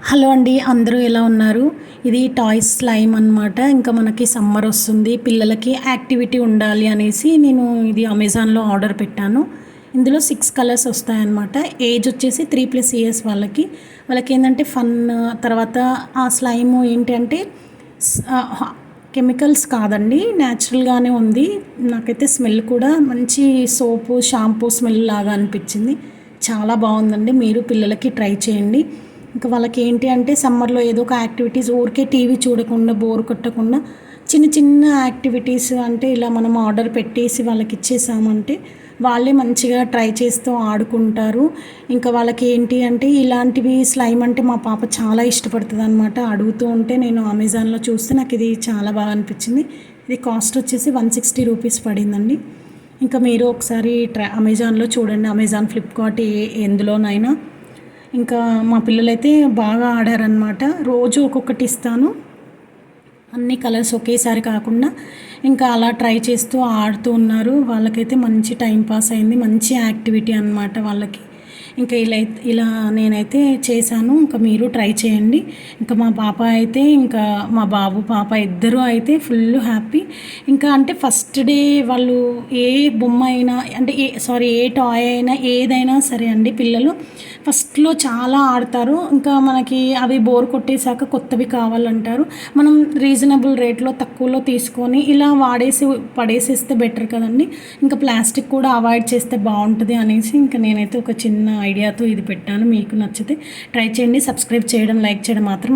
Hello అండి, అందరూ ఎలా ఉన్నారు? ఇది టాయ్స్ స్లైమ్ అనమాట. ఇంకా మనకి సమ్మర్ వస్తుంది, పిల్లలకి యాక్టివిటీ ఉండాలి అనేసి నేను ఇది అమెజాన్లో ఆర్డర్ పెట్టాను. ఇందులో 6 కలర్స్ వస్తాయన్నమాట. ఏజ్ వచ్చేసి 3+ ఇయర్స్ వాళ్ళకి. ఏంటంటే ఫన్, తర్వాత ఆ స్లైమ్ ఏంటి అంటే కెమికల్స్ కాదండి, న్యాచురల్గానే ఉంది. నాకైతే స్మెల్ కూడా మంచి సోపు, షాంపూ స్మెల్ లాగా అనిపించింది. చాలా బాగుందండి. మీరు పిల్లలకి ట్రై చేయండి. ఇంకా వాళ్ళకి ఏంటి అంటే సమ్మర్లో ఏదో ఒక యాక్టివిటీస్, ఊరికే టీవీ చూడకుండా బోర్ కొట్టకుండా చిన్న చిన్న యాక్టివిటీస్ అంటే ఇలా మనం ఆర్డర్ పెట్టేసి వాళ్ళకి ఇచ్చేసామంటే వాళ్ళే మంచిగా ట్రై చేస్తూ ఆడుకుంటారు. ఇంకా వాళ్ళకి ఏంటి అంటే ఇలాంటివి స్లైమ్ అంటే మా పాప చాలా ఇష్టపడుతుంది అనమాట. అడుగుతూ ఉంటే నేను అమెజాన్లో చూస్తే నాకు ఇది చాలా బాగా అనిపించింది. ఇది కాస్ట్ వచ్చేసి 160 రూపీస్ పడిందండి. ఇంకా మీరు ఒకసారి అమెజాన్లో చూడండి, అమెజాన్, ఫ్లిప్కార్ట్ ఎందులోనైనా. ఇంకా మా పిల్లలైతే బాగా ఆడారనమాట. రోజు ఒక్కొక్కటి ఇస్తాను, అన్ని కలర్స్ ఒకేసారి కాకుండా ఇంకా అలా ట్రై చేస్తూ ఆడుతూ ఉన్నారు. వాళ్ళకైతే మంచి టైం పాస్ అయింది, మంచి యాక్టివిటీ అనమాట వాళ్ళకి. ఇంకా ఇలా నేనైతే చేశాను. ఇంకా మీరు ట్రై చేయండి. ఇంకా మా పాప అయితే, ఇంకా మా బాబు పాప ఇద్దరు అయితే ఫుల్ హ్యాపీ. ఇంకా అంటే ఫస్ట్ డే వాళ్ళు ఏ బొమ్మ అయినా అంటే ఏ టాయ్ అయినా ఏదైనా సరే అండి, పిల్లలు ఫస్ట్లో చాలా ఆడతారు. ఇంకా మనకి అవి బోర్ కొట్టేశాక కొత్తవి కావాలంటారు. మనం రీజనబుల్ రేట్లో తక్కువలో తీసుకొని ఇలా పడేసేస్తే బెటర్ కదండి. ఇంకా ప్లాస్టిక్ కూడా అవాయిడ్ చేస్తే బాగుంటుంది అనేసి ఇంకా నేనైతే ఒక చిన్న ఐడియాతో ఇది పెట్టాను. మీకు నచ్చితే ట్రై చేయండి. సబ్స్క్రైబ్ చేయడం, లైక్ చేయడం మాత్రం